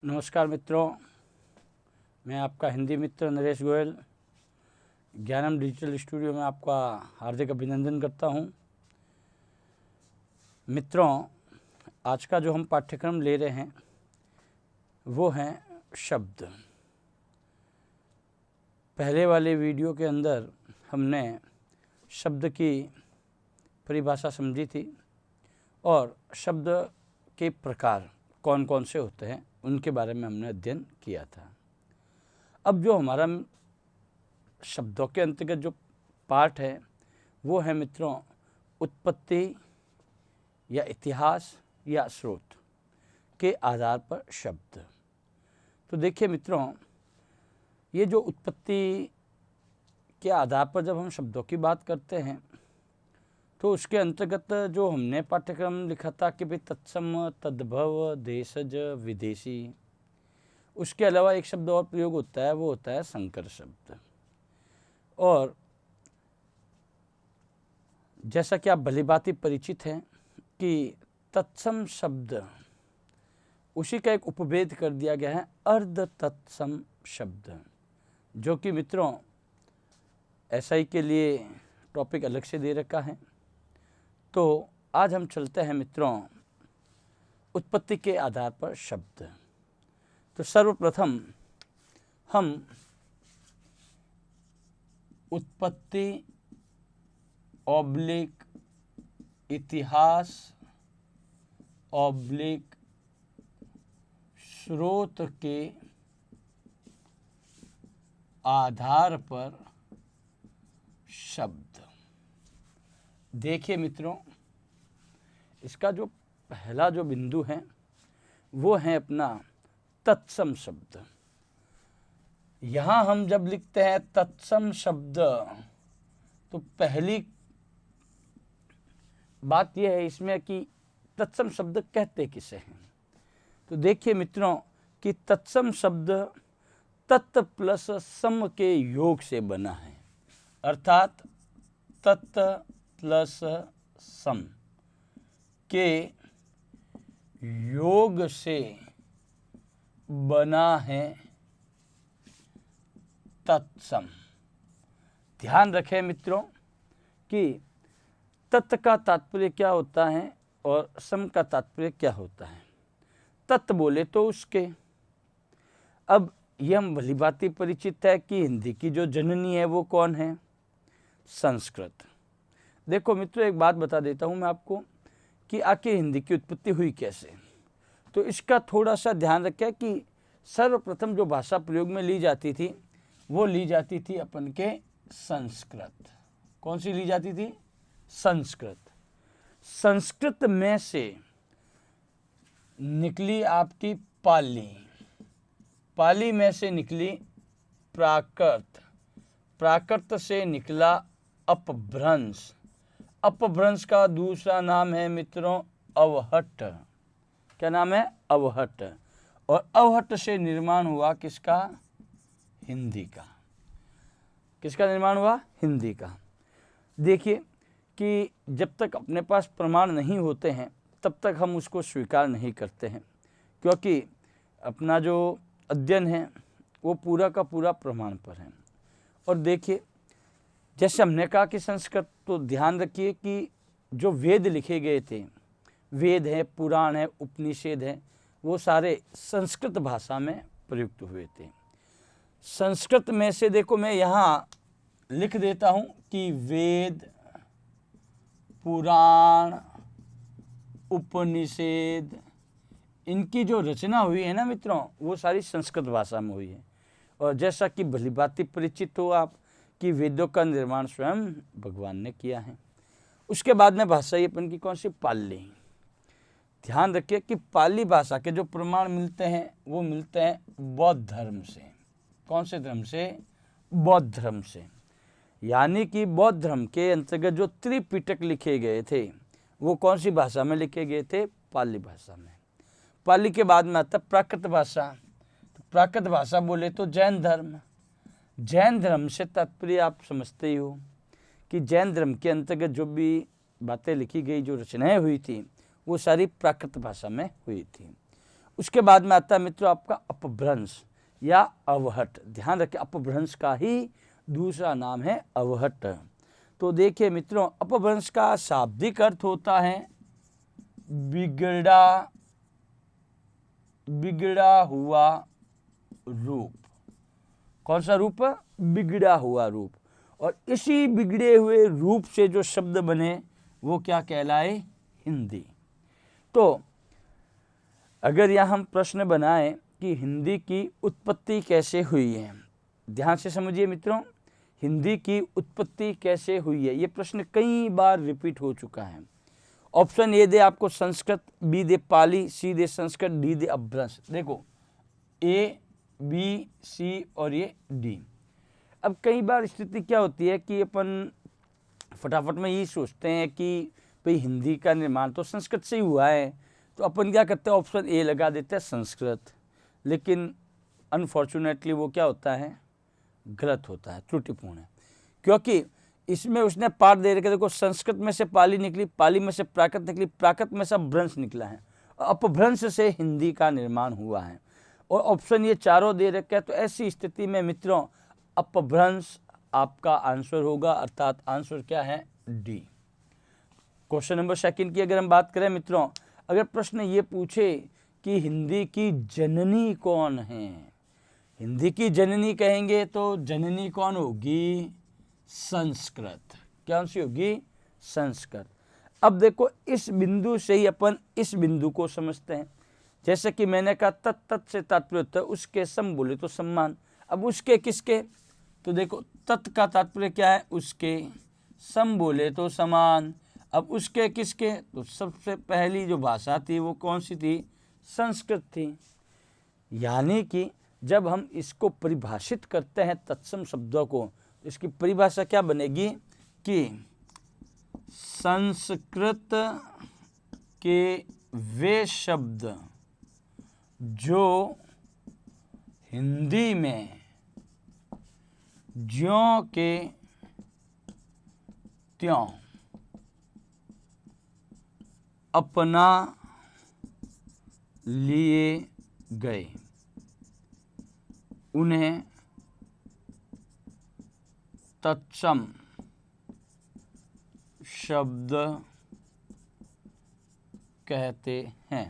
नमस्कार मित्रों, मैं आपका हिंदी मित्र नरेश गोयल ज्ञानम डिजिटल स्टूडियो में आपका हार्दिक अभिनंदन करता हूं। मित्रों, आज का जो हम पाठ्यक्रम ले रहे हैं वो हैं शब्द। पहले वाले वीडियो के अंदर हमने शब्द की परिभाषा समझी थी और शब्द के प्रकार कौन कौन से होते हैं उनके बारे में हमने अध्ययन किया था। अब जो हमारा शब्दों के अंतर्गत जो पाठ है वो है मित्रों उत्पत्ति या इतिहास या स्रोत के आधार पर शब्द। तो देखिए मित्रों, ये जो उत्पत्ति के आधार पर जब हम शब्दों की बात करते हैं तो उसके अंतर्गत जो हमने पाठ्यक्रम लिखा था कि भाई तत्सम, तद्भव, देशज, विदेशी, उसके अलावा एक शब्द और प्रयोग होता है, वो होता है संकर शब्द। और जैसा कि आप भलीभांति परिचित हैं कि तत्सम शब्द उसी का एक उपभेद कर दिया गया है अर्ध तत्सम शब्द, जो कि मित्रों एसआई के लिए टॉपिक अलग से दे रखा है। तो आज हम चलते हैं मित्रों उत्पत्ति के आधार पर शब्द। तो सर्वप्रथम हम उत्पत्ति ऑब्लिक इतिहास ऑब्लिक स्रोत के आधार पर शब्द। देखिए मित्रों, इसका जो पहला जो बिंदु है वो है अपना तत्सम शब्द। यहाँ हम जब लिखते हैं तत्सम शब्द तो पहली बात यह है इसमें कि तत्सम शब्द कहते किसे हैं। तो देखिए मित्रों कि तत्सम शब्द तत् प्लस सम के योग से बना है, अर्थात तत् प्लस सम के योग से बना है तत्सम। ध्यान रखें मित्रों कि तत् का तात्पर्य क्या होता है और सम का तात्पर्य क्या होता है। तत् बोले तो उसके। अब यह हम भलीभांति परिचित है कि हिंदी की जो जननी है वो कौन है? संस्कृत। देखो मित्रों, एक बात बता देता हूँ मैं आपको कि आखिर हिंदी की उत्पत्ति हुई कैसे। तो इसका थोड़ा सा ध्यान रखें कि सर्वप्रथम जो भाषा प्रयोग में ली जाती थी वो ली जाती थी अपन के संस्कृत। कौन सी ली जाती थी? संस्कृत। संस्कृत में से निकली आपकी पाली, पाली में से निकली प्राकृत, प्राकृत से निकला अपभ्रंश, अपभ्रंश का दूसरा नाम है मित्रों अवहट्ट। क्या नाम है? अवहट्ट। और अवहट्ट से निर्माण हुआ किसका? हिंदी का। किसका निर्माण हुआ? हिंदी का। देखिए कि जब तक अपने पास प्रमाण नहीं होते हैं तब तक हम उसको स्वीकार नहीं करते हैं, क्योंकि अपना जो अध्ययन है वो पूरा का पूरा प्रमाण पर है। और देखिए जैसे हमने कहा कि संस्कृत, तो ध्यान रखिए कि जो वेद लिखे गए थे, वेद है, पुराण है, उपनिषद है, वो सारे संस्कृत भाषा में प्रयुक्त हुए थे। संस्कृत में से देखो मैं यहाँ लिख देता हूँ कि वेद, पुराण, उपनिषद, इनकी जो रचना हुई है ना मित्रों, वो सारी संस्कृत भाषा में हुई है। और जैसा कि भलीभांति परिचित हो आप कि वेदों का निर्माण स्वयं भगवान ने किया है। उसके बाद में भाषा ही अपन की कौन सी? पाली। ध्यान रखिए कि पाली भाषा के जो प्रमाण मिलते हैं वो मिलते हैं बौद्ध धर्म से। कौन से धर्म से? बौद्ध धर्म से। यानी कि बौद्ध धर्म के अंतर्गत जो त्रिपिटक लिखे गए थे वो कौन सी भाषा में लिखे गए थे? पाली भाषा में। पाली के बाद में आता प्राकृत भाषा। तो प्राकृत भाषा बोले तो जैन धर्म। जैन धर्म से तात्पर्य आप समझते ही हो कि जैन धर्म के अंतर्गत जो भी बातें लिखी गई, जो रचनाएं हुई थी, वो सारी प्राकृत भाषा में हुई थी। उसके बाद में आता है मित्रों आपका अपभ्रंश या अवहट। ध्यान रखें, अपभ्रंश का ही दूसरा नाम है अवहट। तो देखिए मित्रों, अपभ्रंश का शाब्दिक अर्थ होता है बिगड़ा हुआ रूप। कौन सा रूप? बिगड़ा हुआ रूप। और इसी बिगड़े हुए रूप से जो शब्द बने वो क्या कहलाए? हिंदी। तो अगर यह हम प्रश्न बनाएं कि हिंदी की उत्पत्ति कैसे हुई है, ध्यान से समझिए मित्रों, हिंदी की उत्पत्ति कैसे हुई है, ये प्रश्न कई बार रिपीट हो चुका है। ऑप्शन ए दे आपको संस्कृत, बी दे पाली, सी दे संस्कृत, डी दे अपभ्रंश। देखो ए, बी, सी और ये डी। अब कई बार स्थिति क्या होती है कि अपन फटाफट में यही सोचते हैं कि भाई हिंदी का निर्माण तो संस्कृत से ही हुआ है, तो अपन क्या करते हैं, ऑप्शन ए लगा देते हैं संस्कृत। लेकिन अनफॉर्चुनेटली वो क्या होता है? गलत होता है, त्रुटिपूर्ण है। क्योंकि इसमें उसने पाठ दे रखे, देखो संस्कृत में से पाली निकली, पाली में से प्राकृत निकली, प्राकृत में से अपभ्रंश निकला है, अपभ्रंश से हिंदी का निर्माण हुआ है। और ऑप्शन ये चारों दे रखे हैं। तो ऐसी स्थिति में मित्रों अपभ्रंश आपका आंसर होगा, अर्थात आंसर क्या है? डी। क्वेश्चन नंबर सेकंड की अगर हम बात करें मित्रों, अगर प्रश्न ये पूछे कि हिंदी की जननी कौन है, हिंदी की जननी कहेंगे तो जननी कौन होगी? संस्कृत। कौन सी होगी? संस्कृत। अब देखो इस बिंदु से ही अपन इस बिंदु को समझते हैं। जैसे कि मैंने कहा तत् से तात्पर्य होता है उसके, सम बोले तो सम्मान। अब उसके किसके? तो देखो तत् का तात्पर्य क्या है? उसके। सम बोले तो समान। अब उसके किसके? तो सबसे पहली जो भाषा थी वो कौन सी थी? संस्कृत थी। यानी कि जब हम इसको परिभाषित करते हैं तत्सम शब्दों को, इसकी परिभाषा क्या बनेगी कि संस्कृत के वे शब्द जो हिंदी में ज्यों के त्यों अपना लिए गए, उन्हें तत्सम शब्द कहते हैं।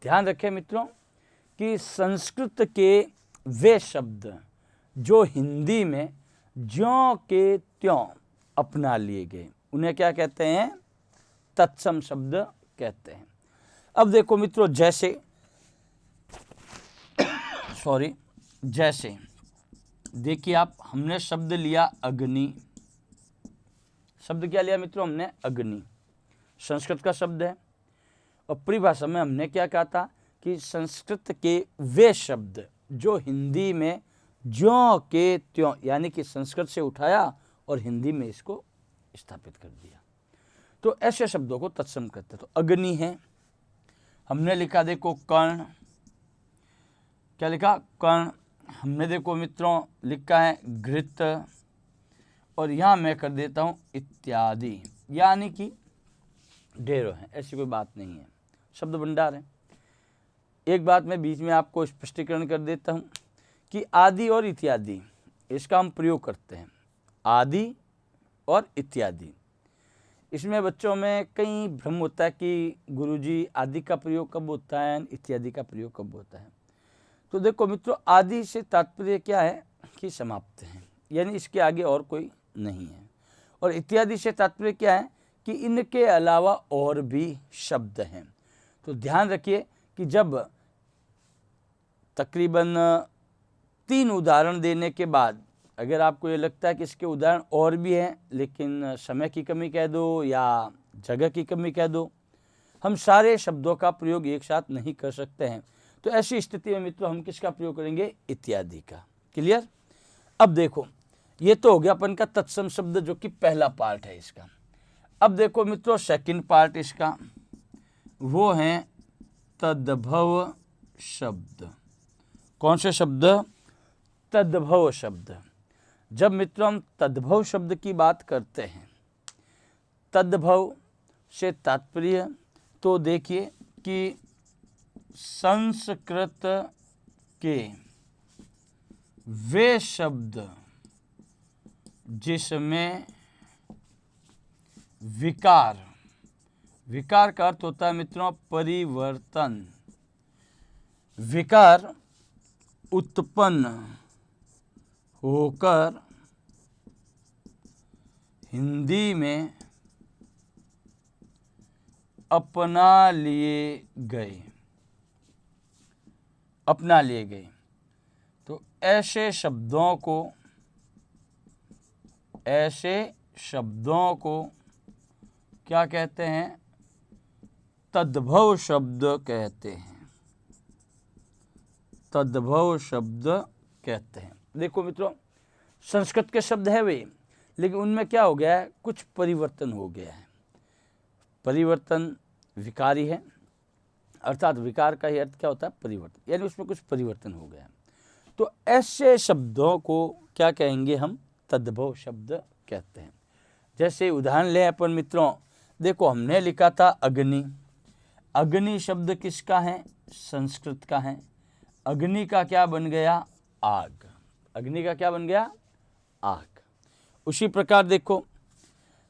ध्यान रखें मित्रों कि संस्कृत के वे शब्द जो हिंदी में ज्यों के त्यों अपना लिए गए, उन्हें क्या कहते हैं? तत्सम शब्द कहते हैं। अब देखो मित्रों, जैसे देखिए आप, हमने शब्द लिया अग्नि। शब्द क्या लिया मित्रों? हमने अग्नि। संस्कृत का शब्द है। और परिभाषा में हमने क्या कहा था कि संस्कृत के वे शब्द जो हिंदी में ज्यों के त्यों, यानी कि संस्कृत से उठाया और हिंदी में इसको स्थापित कर दिया, तो ऐसे शब्दों को तत्सम कहते हैं। तो अग्नि है, हमने लिखा देखो कर्ण। क्या लिखा? कर्ण। हमने देखो मित्रों लिखा है घृत। और यहाँ मैं कर देता हूँ इत्यादि, यानी कि ढेरों हैं, ऐसी कोई बात नहीं है, शब्द भंडार है। एक बात मैं बीच में आपको स्पष्टीकरण कर देता हूँ कि आदि और इत्यादि इसका हम प्रयोग करते हैं, आदि और इत्यादि। इसमें बच्चों में कई भ्रम होता है कि गुरुजी आदि का प्रयोग कब होता है, इत्यादि का प्रयोग कब होता है। तो देखो मित्रों, आदि से तात्पर्य क्या है कि समाप्त है, यानी इसके आगे और कोई नहीं है। और इत्यादि से तात्पर्य क्या है कि इनके अलावा और भी शब्द हैं। तो ध्यान रखिए कि जब तकरीबन 3 उदाहरण देने के बाद अगर आपको ये लगता है कि इसके उदाहरण और भी हैं, लेकिन समय की कमी कह दो या जगह की कमी कह दो, हम सारे शब्दों का प्रयोग एक साथ नहीं कर सकते हैं। तो ऐसी स्थिति में मित्रों हम किसका प्रयोग करेंगे? इत्यादि का। क्लियर? अब देखो, ये तो हो गया अपन का तत्सम शब्द जो कि पहला पार्ट है इसका। अब देखो मित्रों सेकंड पार्ट इसका, वो है तद्भव शब्द। कौन से शब्द? तद्भव शब्द। जब मित्रों हम तद्भव शब्द की बात करते हैं, तद्भव से तात्पर्य तो देखिए कि संस्कृत के वे शब्द जिसमें विकार, विकार का अर्थ होता है मित्रों परिवर्तन, विकार उत्पन्न होकर हिंदी में अपना लिए गए, अपना लिए गए। तो ऐसे शब्दों को क्या कहते हैं? तद्भव शब्द कहते हैं, तद्भव शब्द कहते हैं। देखो मित्रों, संस्कृत के शब्द है वे, लेकिन उनमें क्या हो गया है? कुछ परिवर्तन हो गया है। परिवर्तन विकारी है, अर्थात विकार का ही अर्थ क्या होता है? परिवर्तन, यानी उसमें कुछ परिवर्तन हो गया है। तो ऐसे शब्दों को क्या कहेंगे हम? तद्भव शब्द कहते हैं। जैसे उदाहरण लें अपन मित्रों, देखो हमने लिखा था अग्नि, अग्नि शब्द किसका है? संस्कृत का है। अग्नि का क्या बन गया? आग। अग्नि का क्या बन गया? आग। उसी प्रकार देखो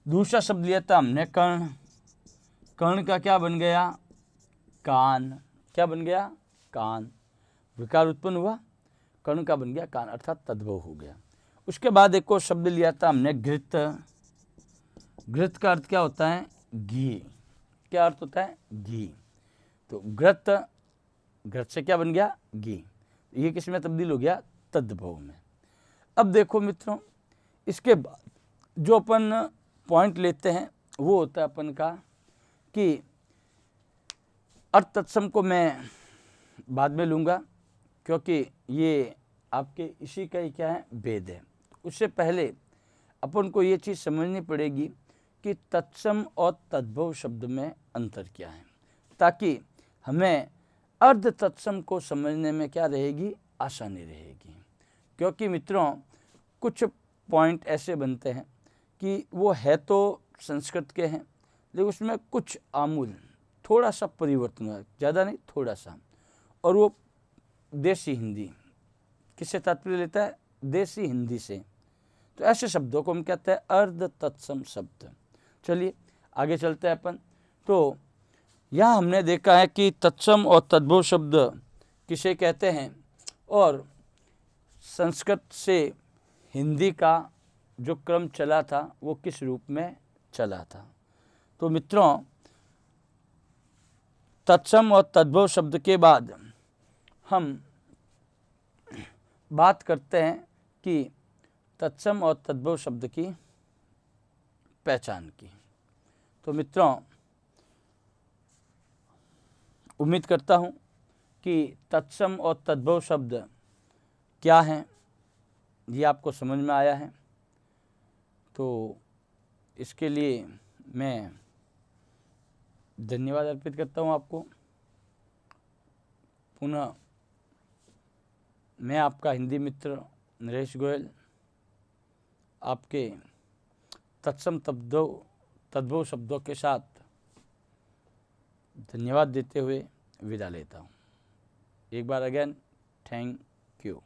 दूसरा शब्द लिया था हमने कर्ण, कर्ण का क्या बन गया? कान। क्या बन गया? कान। विकार उत्पन्न हुआ, कर्ण का बन गया कान, अर्थात तद्भव हो गया। उसके बाद देखो शब्द लिया था हमने घृत, घृत का अर्थ क्या होता है? घी। क्या अर्थ होता है? घी। तो घृत, घृत से क्या बन गया? घी। ये किस में तब्दील हो गया? तद्भव में। अब देखो मित्रों, इसके बाद जो अपन पॉइंट लेते हैं वो होता है अपन का कि अर्थ तत्सम को मैं बाद में लूँगा, क्योंकि ये आपके इसी का ही क्या है? भेद है। उससे पहले अपन को ये चीज़ समझनी पड़ेगी कि तत्सम और तद्भव शब्द में अंतर क्या है, ताकि हमें अर्ध तत्सम को समझने में क्या रहेगी? आसानी रहेगी। क्योंकि मित्रों कुछ पॉइंट ऐसे बनते हैं कि वो है तो संस्कृत के हैं, लेकिन उसमें कुछ आमूल थोड़ा सा परिवर्तन हुआ, ज़्यादा नहीं थोड़ा सा, और वो देसी हिंदी, किससे तात्पर्य लेता है? देसी हिंदी से। तो ऐसे शब्दों को हम कहते हैं अर्ध तत्सम शब्द। चलिए आगे चलते हैं अपन। तो यहाँ हमने देखा है कि तत्सम और तद्भव शब्द किसे कहते हैं, और संस्कृत से हिंदी का जो क्रम चला था वो किस रूप में चला था। तो मित्रों तत्सम और तद्भव शब्द के बाद हम बात करते हैं कि तत्सम और तद्भव शब्द की पहचान की। तो मित्रों उम्मीद करता हूँ कि तत्सम और तद्भव शब्द क्या हैं ये आपको समझ में आया है। तो इसके लिए मैं धन्यवाद अर्पित करता हूँ आपको। पुनः मैं आपका हिंदी मित्र नरेश गोयल आपके तत्सम तद्भव शब्दों के साथ धन्यवाद देते हुए विदा लेता हूँ। एक बार अगेन थैंक यू।